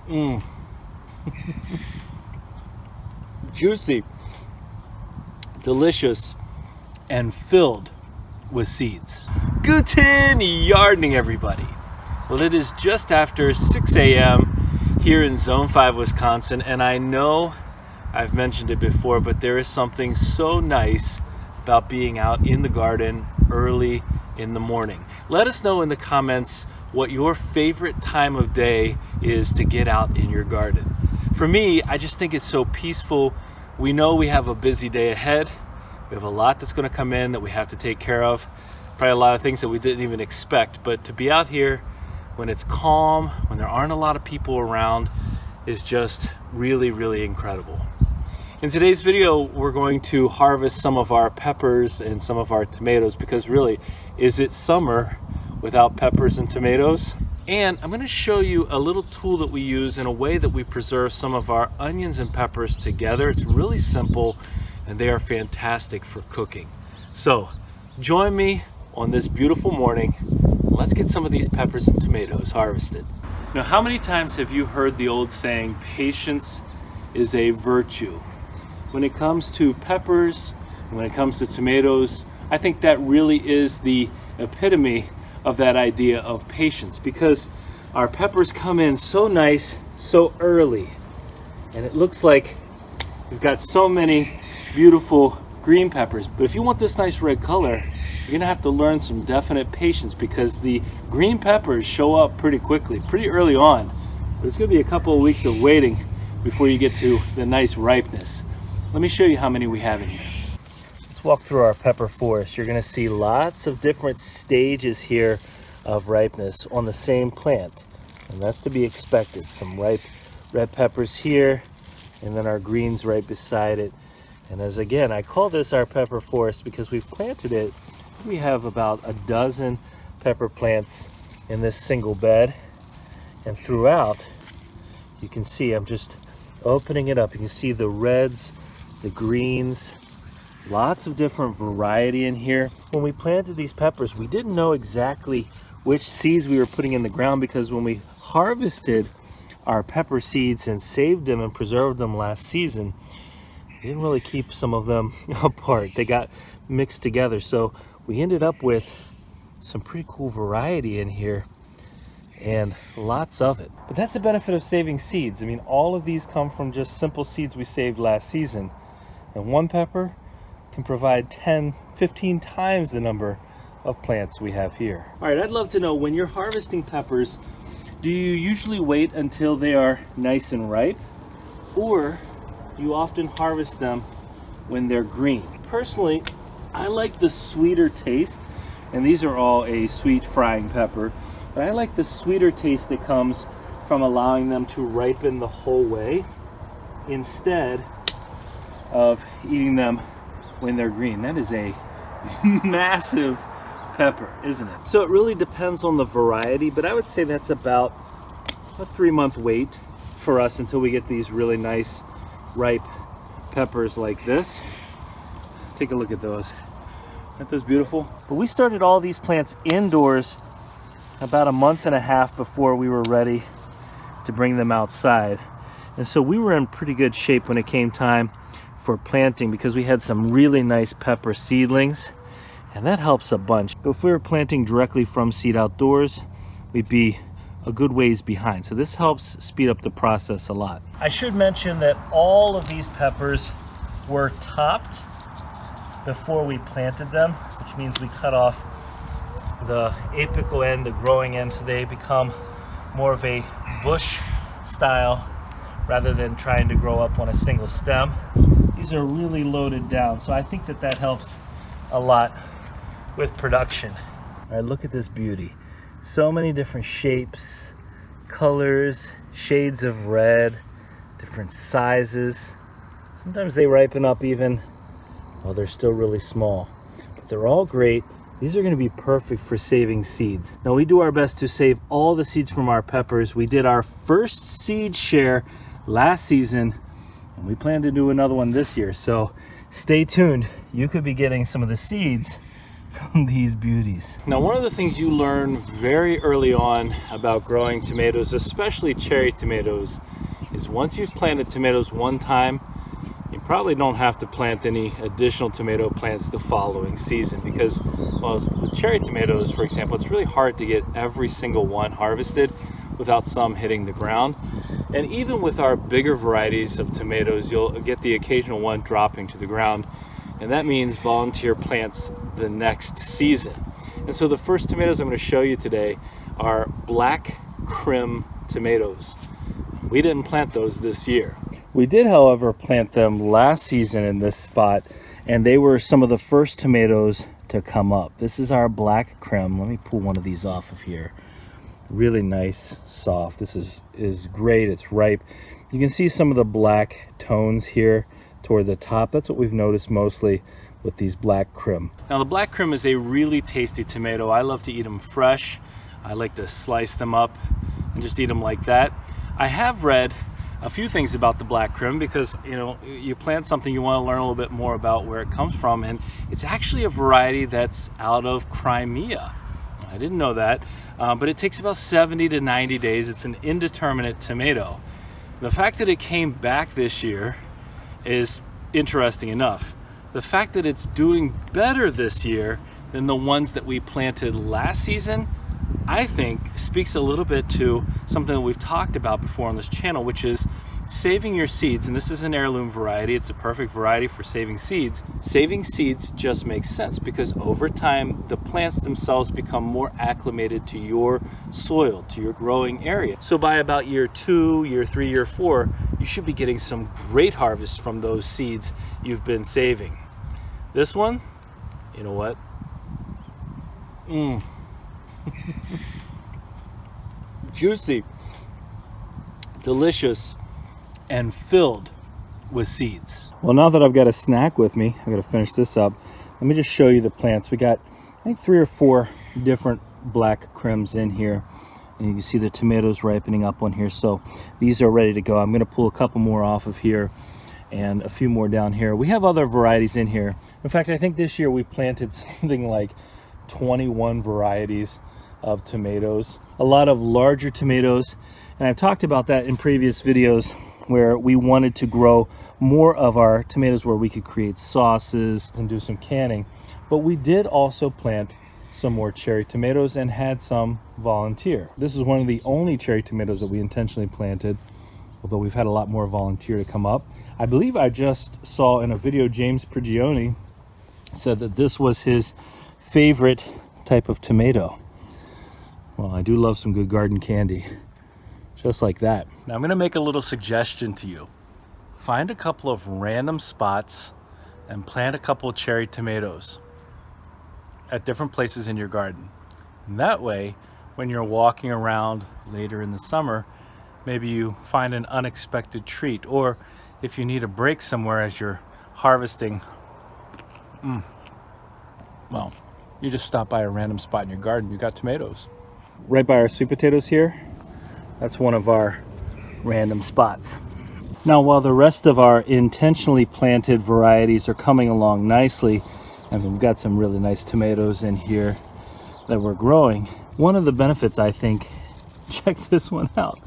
Mmm. Juicy, delicious, and filled with seeds. Guten gardening, everybody. Well, it is just after 6 a.m. here in Zone 5, Wisconsin, and I know I've mentioned it before, but there is something so nice about being out in the garden early in the morning. Let us know in the comments what your favorite time of day is to get out in your garden. For me, I just think it's so peaceful. We know we have a busy day ahead. We have a lot that's going to come in that we have to take care of. Probably a lot of things that we didn't even expect. But to be out here when it's calm, when there aren't a lot of people around, is just really, really incredible. In today's video, we're going to harvest some of our peppers and some of our tomatoes, because really, is it summer without peppers and tomatoes? And I'm going to show you a little tool that we use in a way that we preserve some of our onions and peppers together. It's really simple and they are fantastic for cooking. So join me on this beautiful morning. Let's get some of these peppers and tomatoes harvested. Now, how many times have you heard the old saying, patience is a virtue? When it comes to peppers, and when it comes to tomatoes, I think that really is the epitome of that idea of patience, because our peppers come in so nice, so early, and it looks like we've got so many beautiful green peppers. But if you want this nice red color, you're gonna have to learn some definite patience, because the green peppers show up pretty quickly, pretty early on. But it's gonna be a couple of weeks of waiting before you get to the nice ripeness. Let me show you how many we have in here. Let's walk through our pepper forest. You're gonna see lots of different stages here of ripeness on the same plant. And that's to be expected. Some ripe red peppers here, and then our greens right beside it. And as again, I call this our pepper forest because we've planted it. We have about a dozen pepper plants in this single bed. And throughout, you can see, I'm just opening it up. You can see the reds, the greens, lots of different variety in here. When we planted these peppers, we didn't know exactly which seeds we were putting in the ground, because when we harvested our pepper seeds and saved them and preserved them last season, we didn't really keep some of them apart. They got mixed together. So we ended up with some pretty cool variety in here, and lots of it. But that's the benefit of saving seeds. I mean, all of these come from just simple seeds we saved last season. And one pepper can provide 10, 15 times the number of plants we have here. All right, I'd love to know, when you're harvesting peppers, do you usually wait until they are nice and ripe, or do you often harvest them when they're green? Personally, I like the sweeter taste, and these are all a sweet frying pepper, but I like the sweeter taste that comes from allowing them to ripen the whole way instead of eating them when they're green. That is a massive pepper, isn't it? So it really depends on the variety, but I would say that's about a 3-month wait for us until we get these really nice ripe peppers like this. Take a look at those. Aren't those beautiful? But we started all these plants indoors about a month and a half before we were ready to bring them outside. And so we were in pretty good shape when it came time for planting, because we had some really nice pepper seedlings, and that helps a bunch. But if we were planting directly from seed outdoors, we'd be a good ways behind. So this helps speed up the process a lot. I should mention that all of these peppers were topped before we planted them, which means we cut off the apical end, the growing end, so they become more of a bush style rather than trying to grow up on a single stem. These are really loaded down, so I think that that helps a lot with production. All right, look at this beauty. So many different shapes, colors, shades of red, different sizes. Sometimes they ripen up even while they're still really small, but they're all great. These are going to be perfect for saving seeds. Now, we do our best to save all the seeds from our peppers. We did our first seed share last season, and we plan to do another one this year. So stay tuned. You could be getting some of the seeds these beauties. Now, one of the things you learn very early on about growing tomatoes, especially cherry tomatoes, is once you've planted tomatoes one time, you probably don't have to plant any additional tomato plants the following season, because, well, with cherry tomatoes, for example, it's really hard to get every single one harvested without some hitting the ground. And even with our bigger varieties of tomatoes, you'll get the occasional one dropping to the ground, and that means volunteer plants the next season. And so the first tomatoes I'm going to show you today are black krim tomatoes. We didn't plant those this year. We did, however, plant them last season in this spot, and they were some of the first tomatoes to come up. This is our black krim. Let me pull one of these off of here. Really nice, soft. This is great. It's ripe. You can see some of the black tones here toward the top. That's what we've noticed mostly with these black krim. Now, the black krim is a really tasty tomato. I love to eat them fresh. I like to slice them up and just eat them like that. I have read a few things about the black krim because, you know, you plant something, you want to learn a little bit more about where it comes from, and it's actually a variety that's out of Crimea. I didn't know that, but it takes about 70 to 90 days. It's an indeterminate tomato. The fact that it came back this year is interesting enough. The fact that it's doing better this year than the ones that we planted last season, I think speaks a little bit to something that we've talked about before on this channel, which is saving your seeds. And this is an heirloom variety. It's a perfect variety for saving seeds. Saving seeds just makes sense because over time, the plants themselves become more acclimated to your soil, to your growing area. So by about year 2, year 3, year 4, you should be getting some great harvest from those seeds you've been saving. This one, you know what? Juicy, delicious, and filled with seeds. Well, now that I've got a snack with me, I'm going to finish this up. Let me just show you the plants. We got, I think, 3 or 4 different black krims in here, and you can see the tomatoes ripening up on here. So these are ready to go. I'm going to pull a couple more off of here and a few more down here. We have other varieties in here. In fact, I think this year we planted something like 21 varieties of tomatoes, a lot of larger tomatoes, and I've talked about that in previous videos where we wanted to grow more of our tomatoes where we could create sauces and do some canning. But we did also plant some more cherry tomatoes and had some volunteer. This is one of the only cherry tomatoes that we intentionally planted, although we've had a lot more volunteer to come up. I believe I just saw in a video James Prigioni said that this was his favorite type of tomato. Well, I do love some good garden candy, just like that. Now I'm going to make a little suggestion to you. Find a couple of random spots and plant a couple of cherry tomatoes at different places in your garden. And that way, when you're walking around later in the summer, maybe you find an unexpected treat, or if you need a break somewhere as you're harvesting, well, you just stop by a random spot in your garden, you got tomatoes. Right by our sweet potatoes here, that's one of our random spots. Now, while the rest of our intentionally planted varieties are coming along nicely, and we've got some really nice tomatoes in here that we're growing, one of the benefits, I think, check this one out,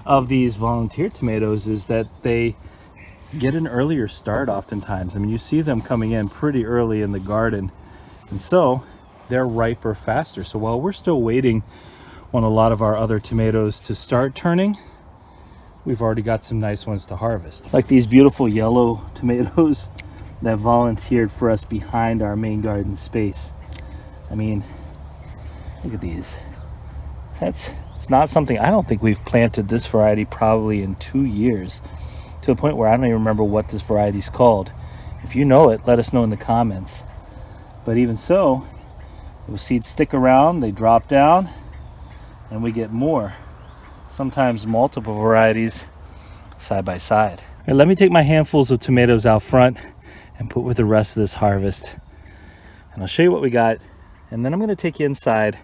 of these volunteer tomatoes is that they get an earlier start oftentimes. I mean, you see them coming in pretty early in the garden, and so they're riper faster. So while we're still waiting on a lot of our other tomatoes to start turning, we've already got some nice ones to harvest. Like these beautiful yellow tomatoes that volunteered for us behind our main garden space. I mean, look at these. It's not something, I don't think we've planted this variety probably in 2 years, to the point where I don't even remember what this variety is called. If you know it, let us know in the comments. But even so, those seeds stick around, they drop down, and we get more, sometimes multiple varieties side by side. All right, let me take my handfuls of tomatoes out front and put with the rest of this harvest, and I'll show you what we got, and then I'm going to take you inside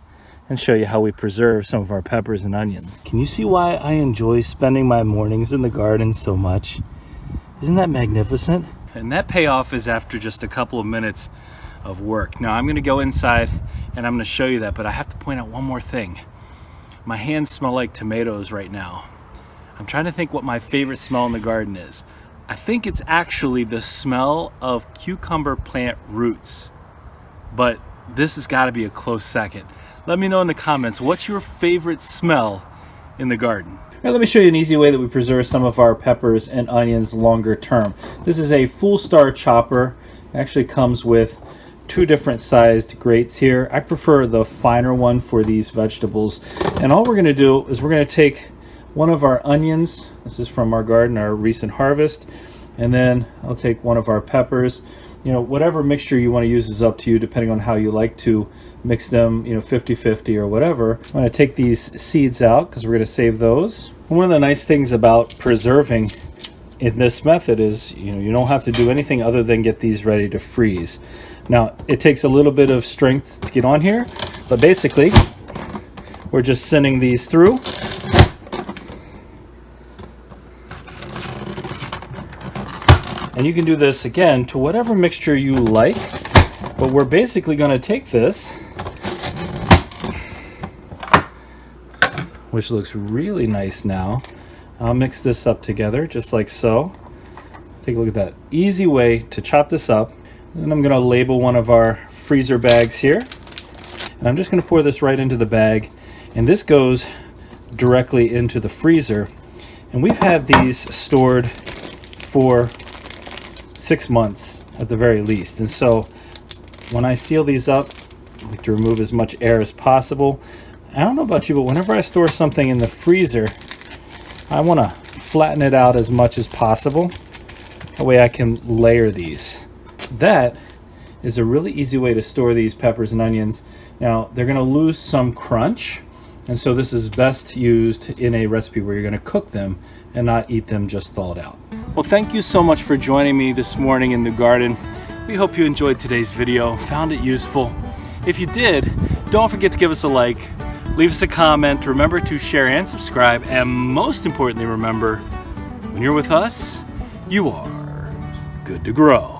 and show you how we preserve some of our peppers and onions. Can you see why I enjoy spending my mornings in the garden so much? Isn't that magnificent? And that payoff is after just a couple of minutes of work. Now I'm gonna go inside and I'm gonna show you that, but I have to point out one more thing. My hands smell like tomatoes right now. I'm trying to think what my favorite smell in the garden is. I think it's actually the smell of cucumber plant roots, but this has got to be a close second. Let me know in the comments, what's your favorite smell in the garden? Now let me show you an easy way that we preserve some of our peppers and onions longer term. This is a full star chopper. It actually comes with 2 different sized grates here. I prefer the finer one for these vegetables. And all we're going to do is we're going to take one of our onions. This is from our garden, our recent harvest. And then I'll take one of our peppers. You know, whatever mixture you want to use is up to you, depending on how you like to mix them, you know, 50-50 or whatever. I'm going to take these seeds out because we're going to save those. One of the nice things about preserving in this method is, you know, you don't have to do anything other than get these ready to freeze. Now, it takes a little bit of strength to get on here, but basically, we're just sending these through. And you can do this again to whatever mixture you like, but we're basically going to take this, which looks really nice now. I'll mix this up together just like so. Take a look at that. Easy way to chop this up. And I'm going to label one of our freezer bags here. And I'm just going to pour this right into the bag. And this goes directly into the freezer. And we've had these stored for 6 months at the very least. And so when I seal these up, I like to remove as much air as possible. I don't know about you, but whenever I store something in the freezer, I want to flatten it out as much as possible. That way I can layer these. That is a really easy way to store these peppers and onions. Now, they're going to lose some crunch, and so this is best used in a recipe where you're going to cook them and not eat them just thawed out. Well, thank you so much for joining me this morning in the garden. We hope you enjoyed today's video, found it useful. If you did, don't forget to give us a like, leave us a comment, remember to share and subscribe, and most importantly, remember, when you're with us, you are good to grow.